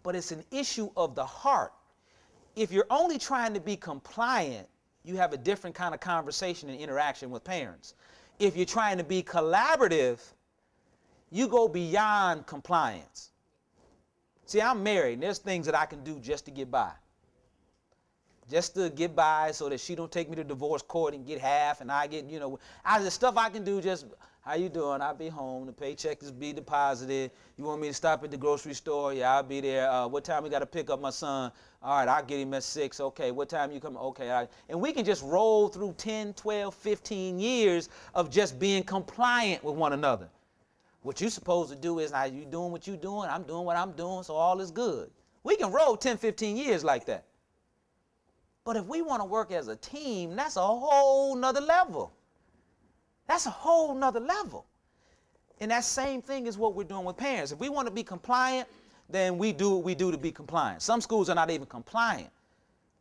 but it's an issue of the heart. If you're only trying to be compliant, you have a different kind of conversation and interaction with parents. If you're trying to be collaborative, you go beyond compliance. See, I'm married, and there's things that I can do just to get by. Just to get by so that she don't take me to divorce court and get half, and I get, you know, the stuff I can do just, how you doing? I'll be home. The paycheck is be deposited. You want me to stop at the grocery store? Yeah, I'll be there. What time we got to pick up my son? All right, I'll get him at 6. Okay, what time you come? Okay, all right. And we can just roll through 10, 12, 15 years of just being compliant with one another. What you're supposed to do is, now you doing what you're doing, I'm doing what I'm doing, so all is good. We can roll 10, 15 years like that. But if we want to work as a team, that's a whole nother level. That's a whole nother level. And that same thing is what we're doing with parents. If we want to be compliant, then we do what we do to be compliant. Some schools are not even compliant.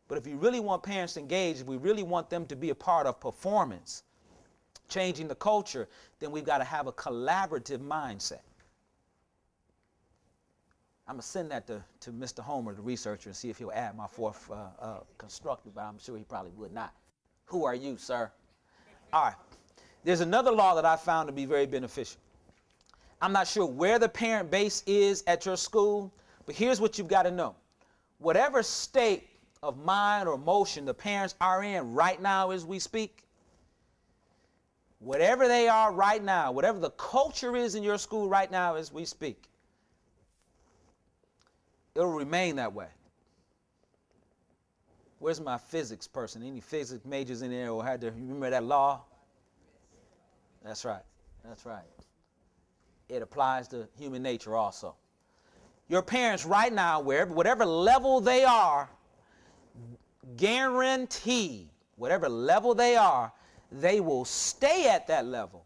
But if you really want parents to engage, if we really want them to be a part of performance, changing the culture, then we've got to have a collaborative mindset. I'm going to send that to Mr. Homer, the researcher, and see if he'll add my fourth constructive, but I'm sure he probably would not. Who are you, sir? All right. There's another law that I found to be very beneficial. I'm not sure where the parent base is at your school, but here's what you've got to know. Whatever state of mind or emotion the parents are in right now as we speak, whatever they are right now, whatever the culture is in your school right now as we speak, it'll remain that way. Where's my physics person? Any physics majors in there or had to remember that law? That's right. That's right. It applies to human nature also. Your parents right now, whatever level they are, guarantee, whatever level they are, they will stay at that level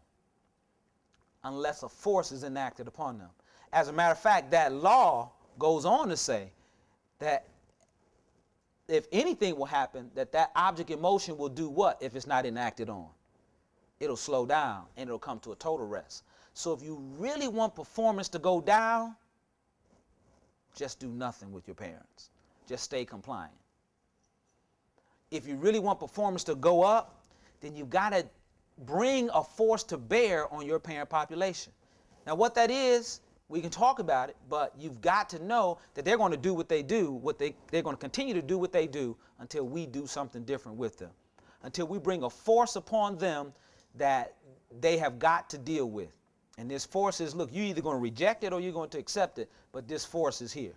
unless a force is enacted upon them. As a matter of fact, that law goes on to say that if anything will happen, that object in motion will do what if it's not enacted on? It'll slow down and it'll come to a total rest. So if you really want performance to go down, just do nothing with your parents. Just stay compliant. If you really want performance to go up, then you've got to bring a force to bear on your parent population. Now what that is, we can talk about it, but you've got to know that they're going to do what they do, they're going to continue to do what they do until we do something different with them, until we bring a force upon them that they have got to deal with. And this force is, look, you're either going to reject it or you're going to accept it, but this force is here.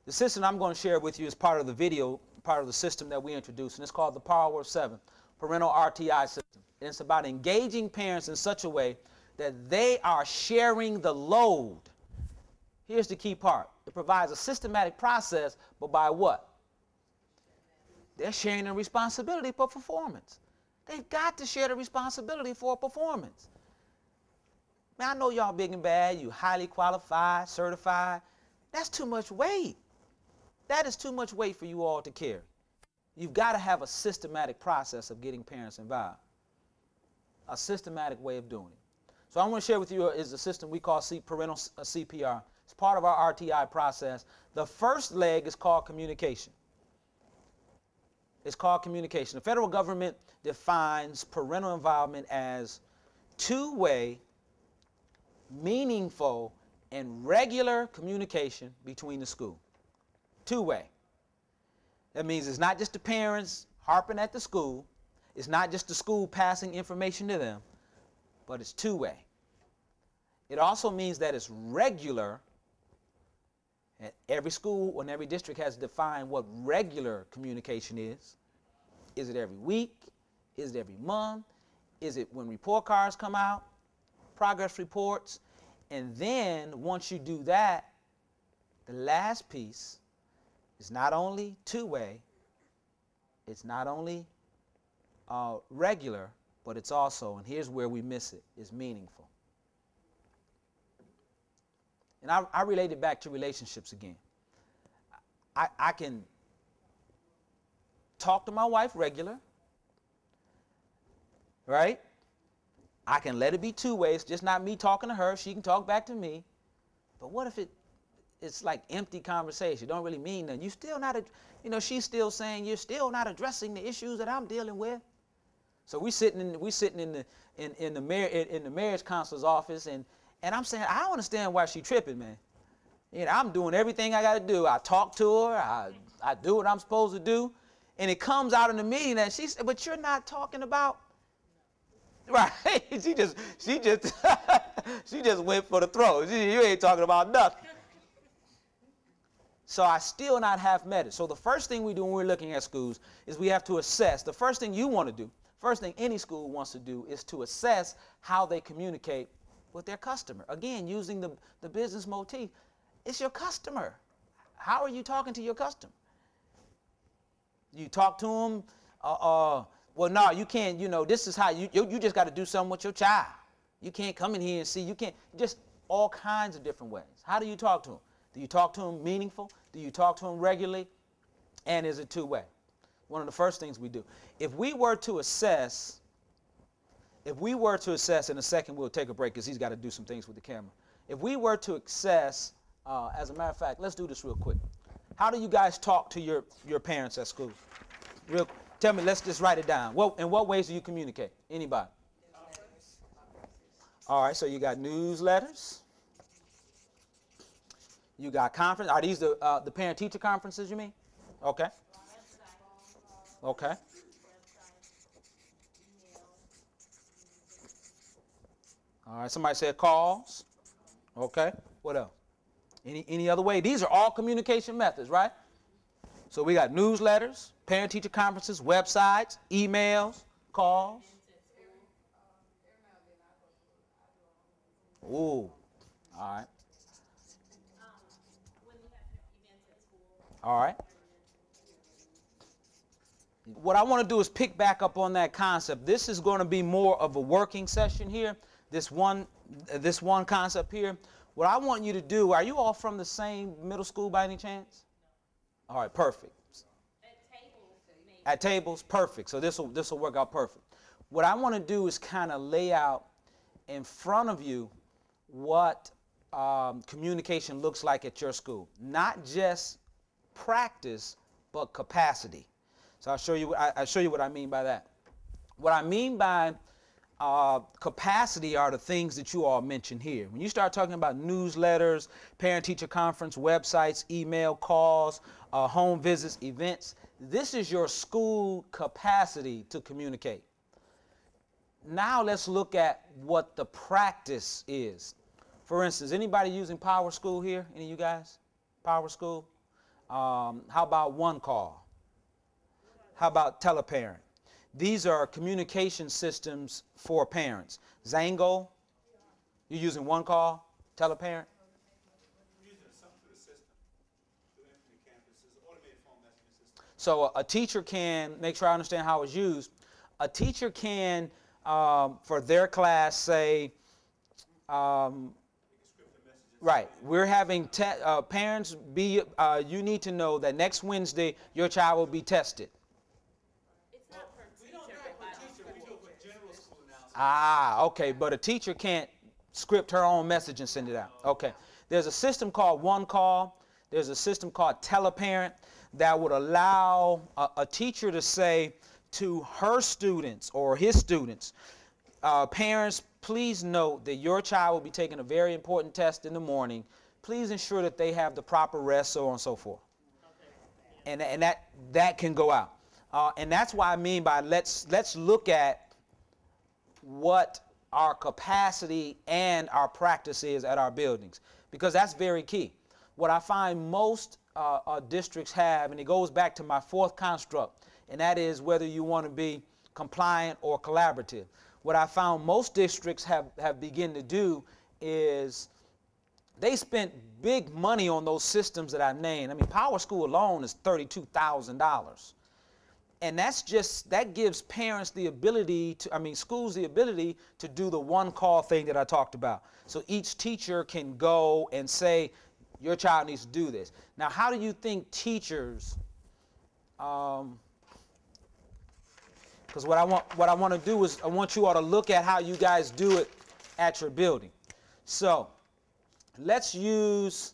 The system I'm going to share with you is part of the video, part of the system that we introduced, and it's called the Power of 7, Parental RTI System. And it's about engaging parents in such a way that they are sharing the load. Here's the key part. It provides a systematic process, but by what? They're sharing the responsibility for performance. They've got to share the responsibility for performance. Man, I know y'all big and bad, you highly qualified, certified. That's too much weight. That is too much weight for you all to carry. You've got to have a systematic process of getting parents involved. A systematic way of doing it. So I want to share with you is a system we call parental CPR. It's part of our RTI process. The first leg is called communication. It's called communication. The federal government defines parental involvement as two-way, meaningful, and regular communication between the school. Two-way. That means it's not just the parents harping at the school. It's not just the school passing information to them, but it's two-way. It also means that it's regular. And every school and every district has defined what regular communication is. Is it every week? Is it every month? Is it when report cards come out? Progress reports? And then once you do that, the last piece is not only two-way, it's not only regular, but it's also, and here's where we miss it, is meaningful. And I relate it back to relationships again. I can talk to my wife regular, right? I can let it be two ways, just not me talking to her. She can talk back to me. But what if it's like empty conversation, don't really mean nothing? You still not, she's still saying you're still not addressing the issues that I'm dealing with. So we sitting in the marriage counselor's office, and I'm saying, I don't understand why she tripping, man. I'm doing everything I got to do. I talk to her, I do what I'm supposed to do, and it comes out in the meeting that she said, but you're not talking about, right? she just she just went for the throat. You ain't talking about nothing. So I still not half met it. So the first thing we do when we're looking at schools is we have to assess. The first thing you want to do, first thing any school wants to do, is to assess how they communicate with their customer. Again, using the business motif. It's your customer. How are you talking to your customer? You talk to them, well, no, you can't, this is how you just got to do something with your child. You can't come in here and see, you can't, just all kinds of different ways. How do you talk to them? Do you talk to them meaningful? Do you talk to them regularly? And is it two-way? One of the first things we do. If we were to assess, in a second we'll take a break because he's got to do some things with the camera. If we were to assess, as a matter of fact, let's do this real quick. How do you guys talk to your parents at school? Tell me, let's just write it down. In what ways do you communicate? Anybody? All right, so you got newsletters. You got conference. Are these the parent-teacher conferences, you mean? Okay. Okay. All right, somebody said calls. Okay, what else? Any other way? These are all communication methods, right? So we got newsletters, parent-teacher conferences, websites, emails, calls. Ooh, all right. All right. What I want to do is pick back up on that concept. This is going to be more of a working session here. This one concept here. What I want you to do, are you all from the same middle school by any chance? All right, perfect. At tables, perfect. So this will work out perfect. What I want to do is kind of lay out in front of you what communication looks like at your school. Not just practice, but capacity. So I'll show you what I mean by that. What I mean by capacity are the things that you all mentioned here. When you start talking about newsletters, parent-teacher conference, websites, email, calls, home visits, events, this is your school capacity to communicate. Now let's look at what the practice is. For instance, anybody using Power School here? Any of you guys? Power School? How about One Call? How about Teleparent? These are communication systems for parents. Zango, you're using One Call, Teleparent? So a teacher can, make sure I understand how it's used, a teacher can, for their class, say, right, we're having parents you need to know that next Wednesday your child will be tested. Ah, okay, but a teacher can't script her own message and send it out. Okay, there's a system called One Call. There's a system called Teleparent that would allow a teacher to say to her students or his students, parents, please note that your child will be taking a very important test in the morning. Please ensure that they have the proper rest, so on and so forth. And that can go out. And that's why I mean by let's look at what our capacity and our practice is at our buildings, because that's very key. What I find most districts have, and it goes back to my fourth construct, and that is whether you want to be compliant or collaborative. What I found most districts have begun to do is they spent big money on those systems that I named. I mean, Power School alone is $32,000. And that gives parents the ability to, schools the ability to do the One Call thing that I talked about. So each teacher can go and say, your child needs to do this. Now, how do you think teachers, because what I want to do is I want you all to look at how you guys do it at your building. So let's use